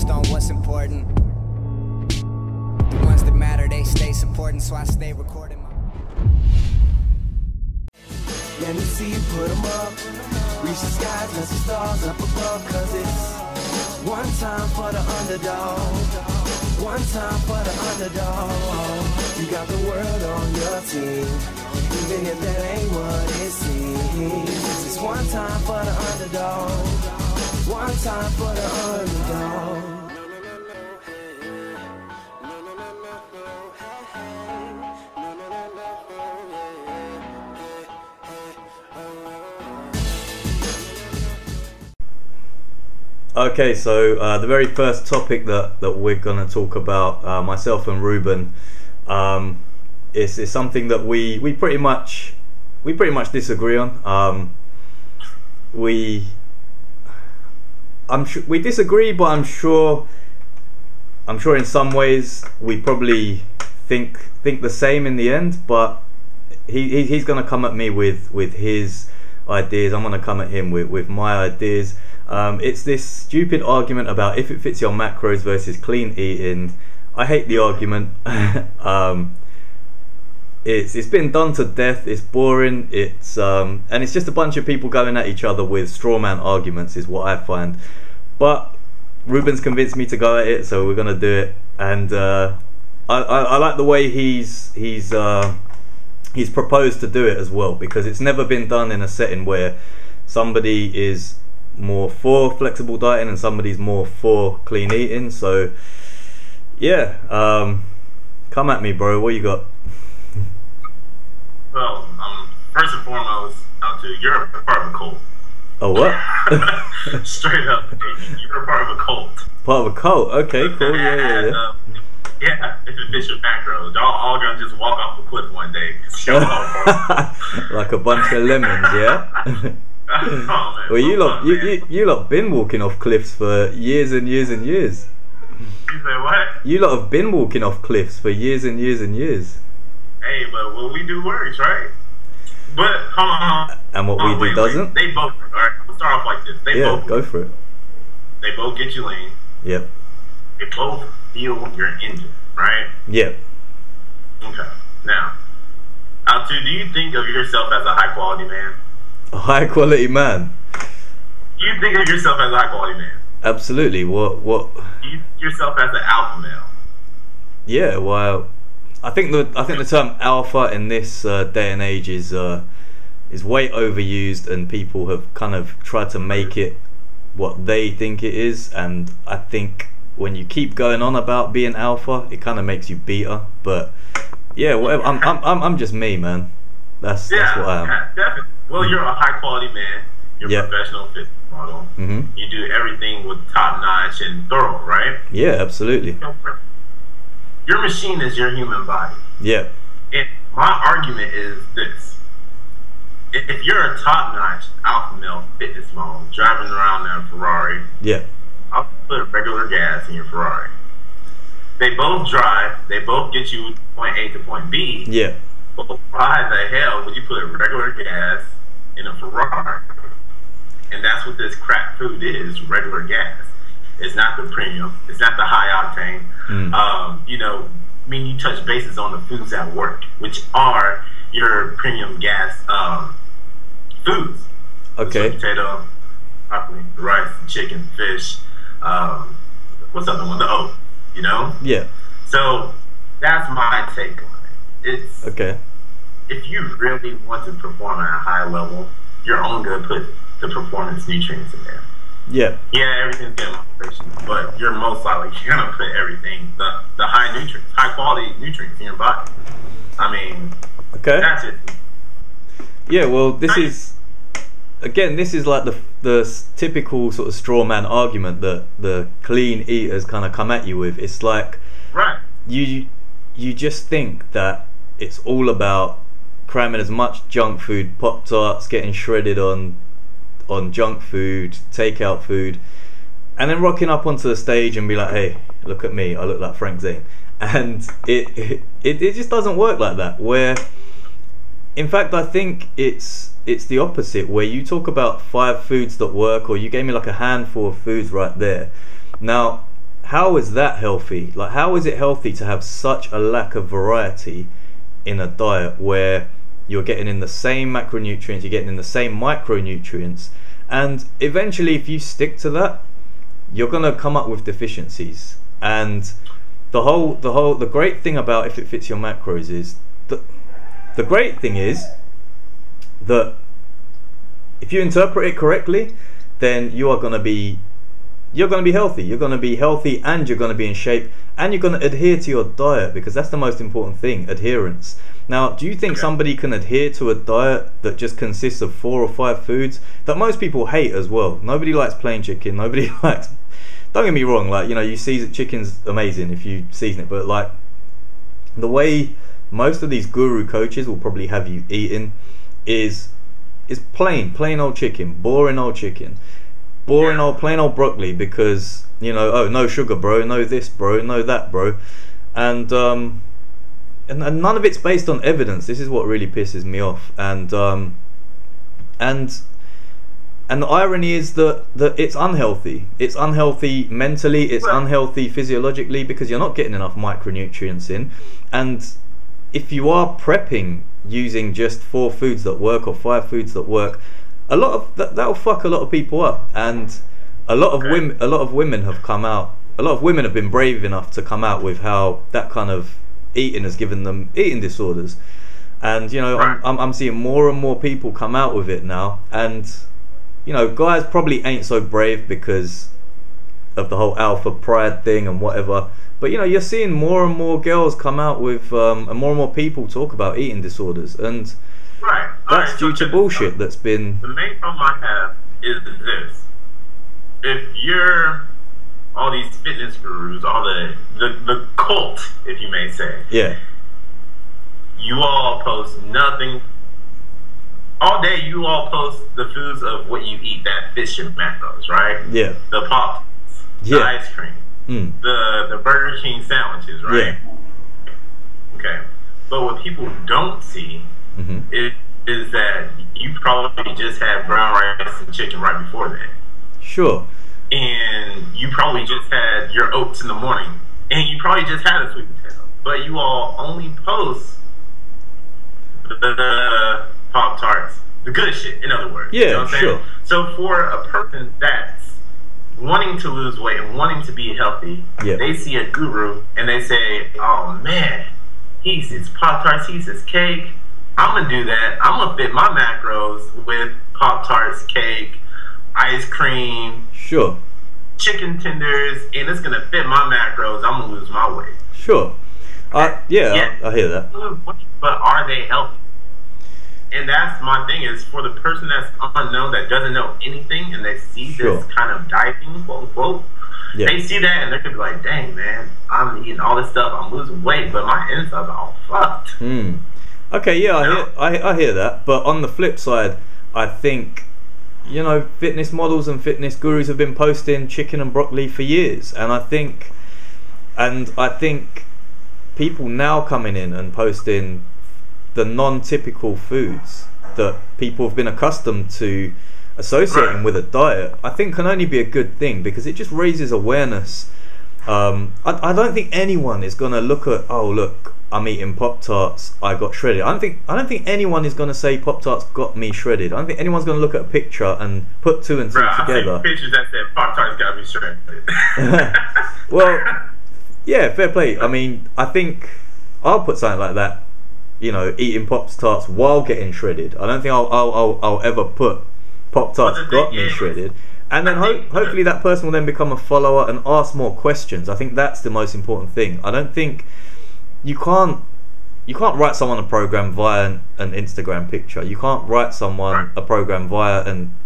focused on what's important. The ones that matter, they stay supporting, so I stay recording my... Let me see you put them up. Reach the skies, let the stars up above. Cause it's one time for the underdog. One time for the underdog. You got the world on your team, even if that ain't what it seems. It's one time for the underdog. One time for the underdog. Okay, so the very first topic that we're going to talk about, myself and Ruben, is something that we pretty much disagree on. We disagree, but I'm sure in some ways we probably think the same in the end. But he's going to come at me with his ideas. I'm going to come at him with my ideas. It's this stupid argument about if it fits your macros versus clean eating. I hate the argument. It's been done to death. It's boring. And it's just a bunch of people going at each other with straw man arguments is what I find. But Ruben's convinced me to go at it, so we're gonna do it. And I like the way he's proposed to do it as well, because it's never been done in a setting where somebody is more for flexible dieting and somebody's more for clean eating. So yeah, come at me, bro. What you got? Well, first and foremost, you're a part of a cult. Oh, what? Straight up, you're a part of a cult. Part of a cult? Okay, cool. Yeah. Yeah, if it fits your macros, y'all all gonna just walk off a cliff one day. Like a bunch of lemons, yeah. Oh, man. Well, you lot been walking off cliffs for years and years and years. You say what? You lot have been walking off cliffs for years and years and years. Hey, but what we do works, right? But hold on. And what we do doesn't? They both. All right, we'll start off like this. They both. Go for it. They both get you lean. Yep. They both feel your engine, right? Yep. Okay. Now, do you think of yourself as a high quality man? A high quality man? You think of yourself as a high quality man? Absolutely. What? You think yourself as an alpha male? Yeah. Well, I think the term alpha in this day and age is way overused, and people have kind of tried to make it what they think it is. And I think when you keep going on about being alpha, it kind of makes you beta. But yeah, whatever. I'm just me, man. That's what I am. Definitely. Well, you're a high quality man. You're a professional fitness model. You do everything with top notch and thorough, right? Yeah, absolutely. Your machine is your human body. Yeah. And my argument is this: if you're a top notch alpha male fitness model driving around in a Ferrari, I'll put regular gas in your Ferrari. They both drive. They both get you point A to point B. Yeah. But why the hell would you put regular gas in a Ferrari? And that's what this crap food is, regular gas. It's not the premium. It's not the high octane. You touch bases on the foods that work, which are your premium gas foods. Okay. So potato, broccoli, rice, chicken, fish. What's the other one? The oat. Yeah. So that's my take on it. It's okay. If you really want to perform at a high level, you're only going to put the performance nutrients in there. Yeah. Yeah, everything's getting moderation, but you're most likely going to put everything, the high nutrients, high quality nutrients in your body. I mean, that's it. Yeah, well, this is like the typical sort of straw man argument that the clean eaters kind of come at you with. It's like, you just think that it's all about cramming as much junk food, Pop-Tarts, getting shredded on junk food, takeout food, and then rocking up onto the stage and be like, hey, look at me, I look like Frank Zane. And it just doesn't work like that. Where in fact I think it's the opposite, where you talk about 5 foods that work, or you gave me like a handful of foods right there. Now how is that healthy? Like, how is it healthy to have such a lack of variety in a diet where you're getting in the same macronutrients, you're getting in the same micronutrients, and eventually if you stick to that, you're gonna come up with deficiencies. And the great thing about if it fits your macros is the great thing is that if you interpret it correctly, then you're gonna be healthy. You're gonna be healthy, and you're gonna be in shape, and you're gonna adhere to your diet, because that's the most important thing, adherence. Now, do you think somebody can adhere to a diet that just consists of 4 or 5 foods that most people hate as well? Nobody likes plain chicken. Nobody likes. Don't get me wrong. Like, you know, you season chicken's amazing if you season it, but like the way most of these guru coaches will probably have you eating is plain old chicken, boring old chicken, plain old broccoli, because, you know, oh, no sugar, bro, no this, bro, no that, bro, and none of it's based on evidence. This is what really pisses me off. And the irony is that it's unhealthy. It's unhealthy mentally, it's unhealthy physiologically, because you're not getting enough micronutrients in. And if you are prepping using just 4 foods that work or 5 foods that work, a lot of that'll fuck a lot of people up. And a lot of women have come out. A lot of women have been brave enough to come out with how that kind of eating has given them eating disorders. And, you know, I'm seeing more and more people come out with it now. And, you know, guys probably ain't so brave because of the whole alpha pride thing and whatever, but, you know, you're seeing more and more girls come out with and more people talk about eating disorders, and that's due to bullshit that's been... The main problem I have is this: if you're all these fitness gurus, all the cult, if you may say, you all post nothing all day. You all post the foods of what you eat that fits your macros, right? Yeah. The pop, the ice cream, the Burger King sandwiches, right? Okay. But what people don't see is that you probably just had brown rice and chicken right before that. Sure. And you probably just had your oats in the morning, and you probably just had a sweet potato. But you all only post the Pop-Tarts, the good shit, in other words. Yeah, you know what I'm saying? So for a person that's wanting to lose weight and wanting to be healthy, they see a guru and they say, oh man, he eats his Pop-Tarts, he eats his cake. I'm going to do that. I'm going to fit my macros with Pop-Tarts, cake, ice cream, chicken tenders, and it's going to fit my macros. I'm going to lose my weight. Sure. I hear that. But are they healthy? And that's my thing, is for the person that's unknown, that doesn't know anything, and they see this kind of dieting, quote unquote, they see that and they're going to be like, dang, man, I'm eating all this stuff, I'm losing weight, but my insides are all fucked. Okay, I hear that. But on the flip side, I think, you know, fitness models and fitness gurus have been posting chicken and broccoli for years, and I think people now coming in and posting the non-typical foods that people have been accustomed to associating with a diet, I think can only be a good thing, because it just raises awareness. I don't think anyone is gonna look at, oh look, I'm eating Pop-Tarts, I got shredded. I don't think anyone is gonna say Pop-Tarts got me shredded. I don't think anyone's gonna look at a picture and put 2 and 2 together. I've seen pictures that said Pop-Tarts got me shredded. Well, yeah, fair play. I mean, I think I'll put something like that, you know, eating Pop-Tarts while getting shredded. I don't think I'll ever put Pop-Tarts got me shredded. And then hopefully that person will then become a follower and ask more questions. I think that's the most important thing. I don't think you can't write someone a program via an Instagram picture. You can't write someone a program via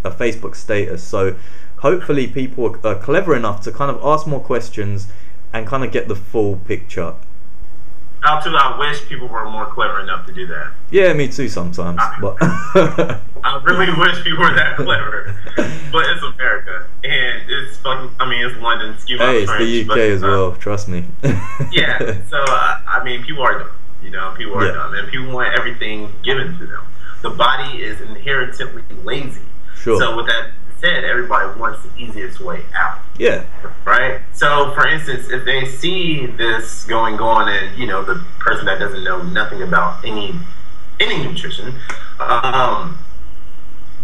a Facebook status. So hopefully people are clever enough to kind of ask more questions and kind of get the full picture. I wish people were more clever enough to do that. Yeah, me too sometimes. But I really wish people were that clever. But it's America, and it's fucking. I mean, it's London. Excuse my French, it's the UK as well. Trust me. Yeah. So I mean, people are dumb. You know, people are dumb, and people want everything given to them. The body is inherently lazy. Sure. So with that said, everybody wants the easiest way out. Yeah. Right? So, for instance, if they see this going on and, you know, the person that doesn't know nothing about any nutrition,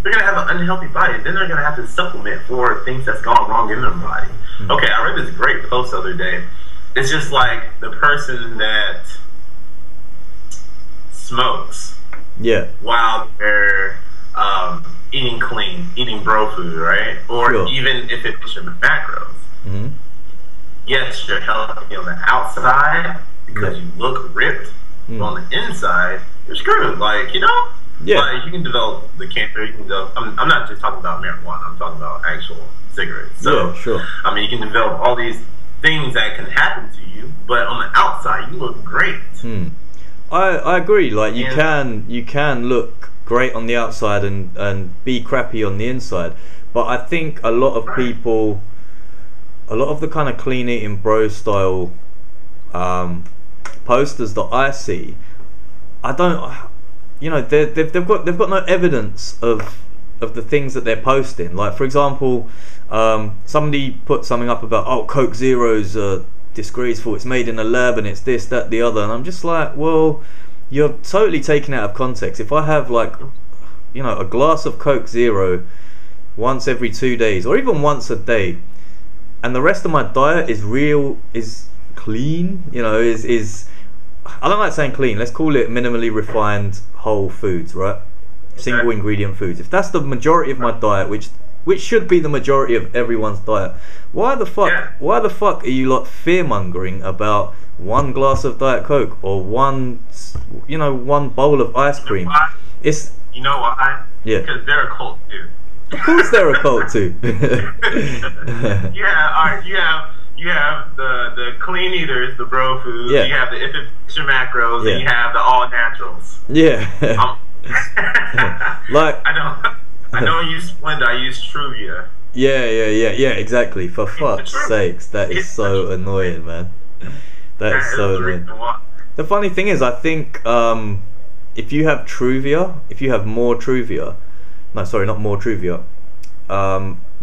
they're going to have an unhealthy body. Then they're going to have to supplement for things that's gone wrong in their body. Mm-hmm. Okay, I read this great post the other day. It's just like the person that smokes while they're eating clean, eating bro food, right? Or even if it's your macros. Mm-hmm. Yes, you're healthy on the outside because you look ripped, but on the inside, you're screwed. Like, you know? Yeah. Like, you can develop the cancer. You can develop, I'm not just talking about marijuana. I'm talking about actual cigarettes. So, I mean, you can develop all these things that can happen to you, but on the outside, you look great. I agree. Like, you can look great on the outside and be crappy on the inside. But I think a lot of people, a lot of the kind of clean eating bro style posters that I see, I don't. You know, they've got no evidence of the things that they're posting. Like, for example, somebody put something up about, oh, Coke Zero's disgraceful, it's made in a lab and it's this, that, the other, and I'm just like, well, you're totally taken out of context. If I have, like, you know, a glass of Coke Zero once every 2 days, or even once a day, and the rest of my diet is clean, you know, is I don't like saying clean, let's call it minimally refined whole foods, right? Single ingredient foods. If that's the majority of my diet, which should be the majority of everyone's diet, why the fuck are you like fear mongering about one glass of Diet Coke or one bowl of ice cream? You know why? Yeah. Because they're a cult too. Of course they're a cult too. You have the clean eaters, the bro food. Yeah. You have the if it's your macros, and you have the all naturals. Yeah. Like, I don't use Splenda. I use Truvia. Yeah. Exactly. For fuck's sakes, that is so annoying, man. That is so annoying. The funny thing is, I think if you have Truvia, if you have more Truvia, no, sorry, not more Truvia.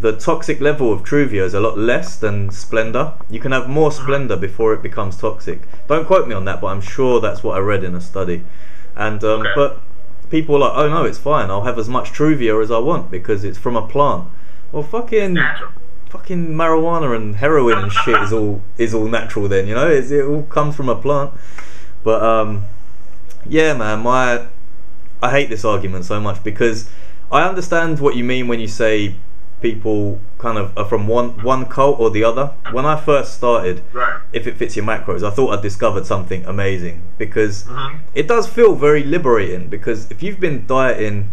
The toxic level of Truvia is a lot less than Splenda. You can have more Splenda before it becomes toxic. Don't quote me on that, but I'm sure that's what I read in a study. And but people are like, oh no, it's fine. I'll have as much Truvia as I want because it's from a plant. Well, fucking marijuana and heroin and shit is all natural. Then, you know, it all comes from a plant. But yeah, man, I hate this argument so much because I understand what you mean when you say people kind of are from one cult or the other. When I first started, if it fits your macros, I thought I'd discovered something amazing because it does feel very liberating. Because if you've been dieting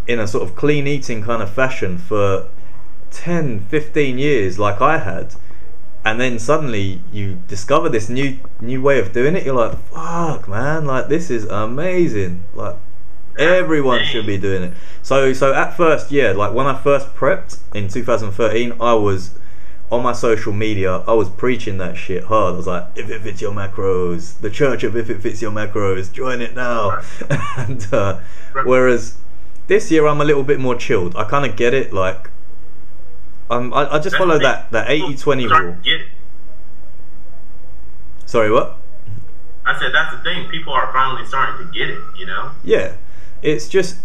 in a sort of clean eating kind of fashion for 10-15 years like I had, and then suddenly you discover this new way of doing it, you're like, fuck, man, like, this is amazing. Like, everyone should be doing it. So at first, yeah, like when I first prepped in 2013, I was on my social media, I was preaching that shit hard. I was like, if it fits your macros, the church of if it fits your macros, join it now. And whereas this year I'm a little bit more chilled. I kind of get it. Like, I just follow that 80-20 rule. Sorry, what? I said that's the thing. People are finally starting to get it. You know? Yeah. It's just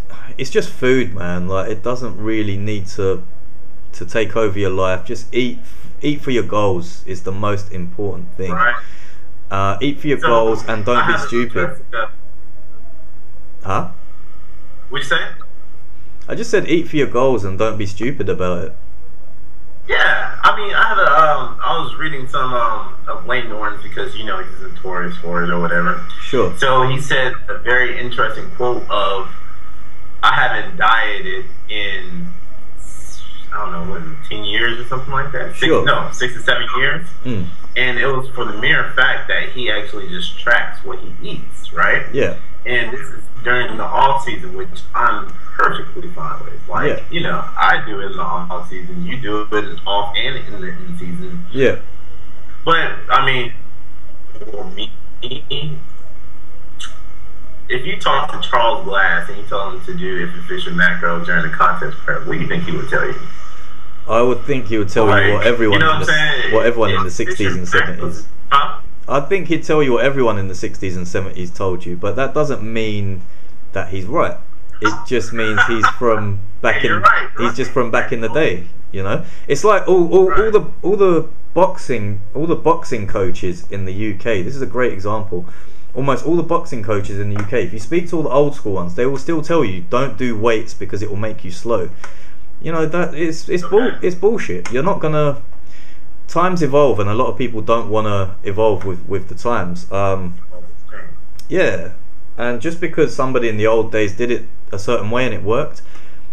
food, man. Like, it doesn't really need to take over your life. Just eat for your goals is the most important thing. Right. Eat for your goals and don't be stupid. Huh? What'd you say? I just said eat for your goals and don't be stupid about it. Yeah, I mean, I was reading some of Wayne Norton's because, you know, he's notorious for it or whatever. Sure. So he said a very interesting quote of, I haven't dieted in, I don't know, 10 years or something like that? 6 to 7 years. Mm. And it was for the mere fact that he actually just tracks what he eats, right? Yeah. And this is during the off season, which I'm perfectly fine with. Like, you know, I do it in the off season, you do it in off and in the in season. Yeah. But I mean, for me, if you talk to Charles Glass and you tell him to do efficient macros during the contest prep, what do you think he would tell you? I would think he would tell you what everyone in the 60s and 70s. Huh? I think he'd tell you what everyone in the 60s and 70s told you, but that doesn't mean that he's right. It just means he's from back in. Right. He's just from back in the day. You know, it's like all the boxing coaches in the UK. This is a great example. Almost all the boxing coaches in the UK, if you speak to all the old school ones, they will still tell you don't do weights because it will make you slow. You know, that it's bullshit. You're not gonna. Times evolve, and a lot of people don't want to evolve with the times. Yeah, and just because somebody in the old days did it a certain way and it worked,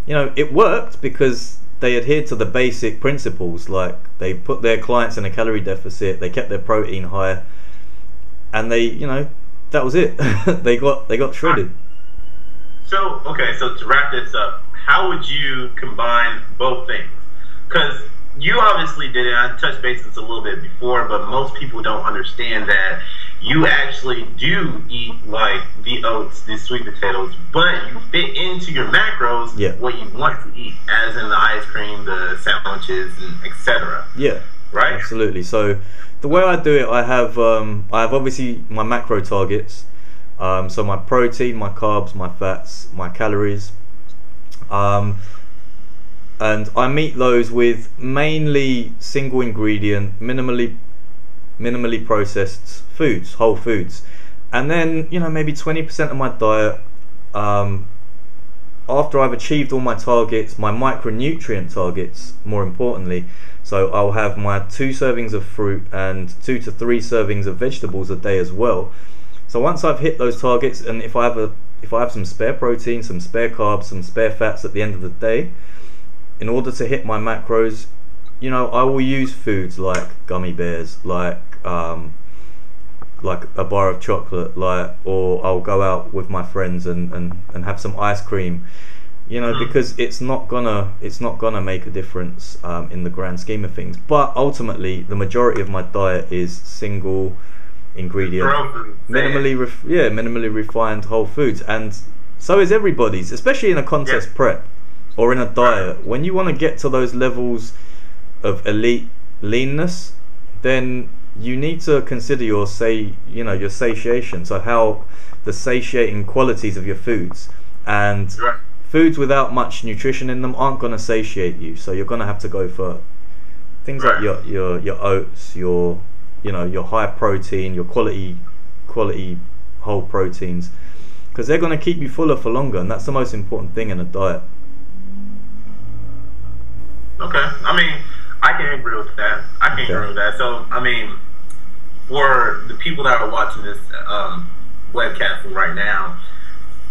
you know, it worked because they adhered to the basic principles. Like, they put their clients in a calorie deficit, they kept their protein high, and they, you know, that was it. they got shredded. So to wrap this up, how would you combine both things? Because you obviously did it. I touched base this a little bit before, but most people don't understand that you actually do eat like the oats, the sweet potatoes, but you fit into your macros what you want to eat, as in the ice cream, the sandwiches, and etc. Yeah, right. Absolutely. So the way I do it, I have obviously my macro targets. So my protein, my carbs, my fats, my calories. And I meet those with mainly single ingredient, minimally processed foods, whole foods. And then, you know, maybe 20% of my diet, after I've achieved all my targets, my micronutrient targets, more importantly. So I'll have my 2 servings of fruit and 2 to 3 servings of vegetables a day as well. So once I've hit those targets, and if I have some spare protein, some spare carbs, some spare fats at the end of the day, in order to hit my macros, you know, I will use foods like gummy bears, like a bar of chocolate, or I'll go out with my friends and have some ice cream, you know, because it's not gonna make a difference in the grand scheme of things. But ultimately, the majority of my diet is single ingredient, minimally refined whole foods, and so is everybody's, especially in a contest prep or in a diet. When you want to get to those levels of elite leanness, then you need to consider your satiation. So how the satiating qualities of your foods, and foods without much nutrition in them aren't going to satiate you. So you're going to have to go for things like your oats, your high protein, your quality whole proteins, because they're going to keep you fuller for longer, and that's the most important thing in a diet. Okay, I mean, I can agree with that. So, I mean, for the people that are watching this webcasting right now,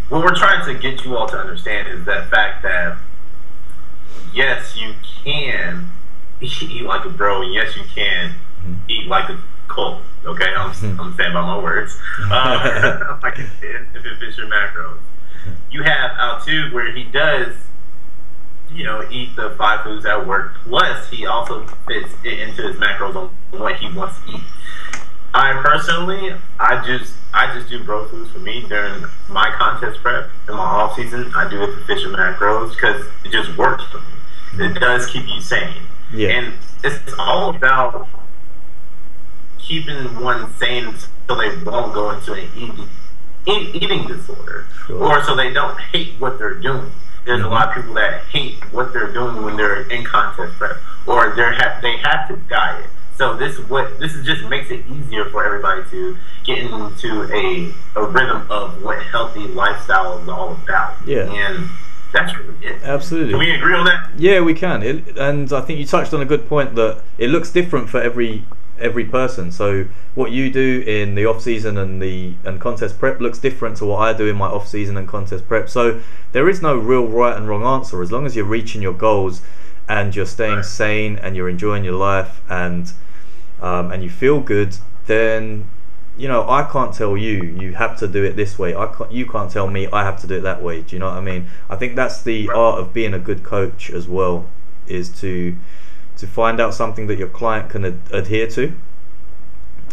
what we're trying to get you all to understand is that fact that, yes, you can eat like a bro, and yes, you can eat like a cult. Okay, I'm saying by my words. Like if it fits your macros. You have Altug, where he does, you know, eat the 5 foods at work, plus he also fits it into his macros on what he wants to eat. I personally, I just do bro foods for me during my contest prep. In my off season, I do it for efficient macros because it just works for me. It does keep you sane. Yeah. And it's all about keeping one sane so they won't go into an eating disorder, or so they don't hate what they're doing. There's a lot of people that hate what they're doing when they're in contest prep, or they have to diet. So this just makes it easier for everybody to get into a rhythm of what healthy lifestyle is all about. Yeah, and that's really it. Absolutely. Can we agree on that? Yeah, we can. And I think you touched on a good point that it looks different for every person. So what you do in the off season and contest prep looks different to what I do in my off season and contest prep. So there is no real right and wrong answer. As long as you're reaching your goals and you're staying sane and you're enjoying your life and you feel good, then, you know, I can't tell you have to do it this way. You can't tell me I have to do it that way. Do you know what I mean? I think that's the art of being a good coach as well, is to find out something that your client can adhere to,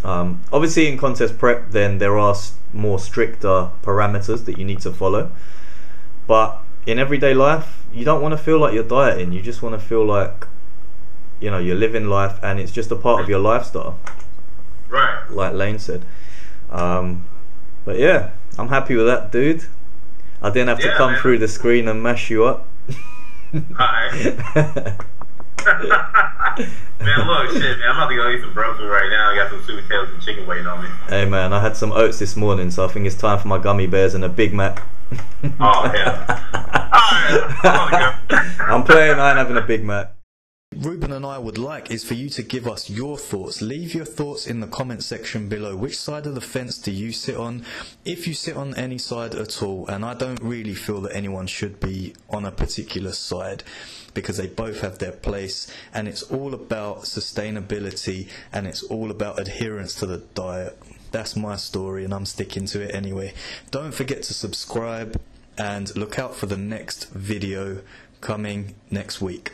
Obviously in contest prep then there are more stricter parameters that you need to follow, but in everyday life you don't want to feel like you're dieting. You just want to feel like, you know, you're living life and it's just a part of your lifestyle, right, like Lane said. But yeah, I'm happy with that, dude. I didn't have to come through the screen and mash you up. Alright. Man, look, shit, man, I'm about to go eat some bro food right now. I got some sweet potatoes and chicken waiting on me. Hey man, I had some oats this morning, so I think it's time for my gummy bears and a Big Mac. Oh, yeah. Alright, I'm playing, I ain't having a Big Mac. Ruben and I would like is for you to give us your thoughts. Leave your thoughts in the comment section below. Which side of the fence do you sit on? If you sit on any side at all, and I don't really feel that anyone should be on a particular side, because they both have their place, and it's all about sustainability and it's all about adherence to the diet. That's my story and I'm sticking to it anyway. Don't forget to subscribe and look out for the next video coming next week.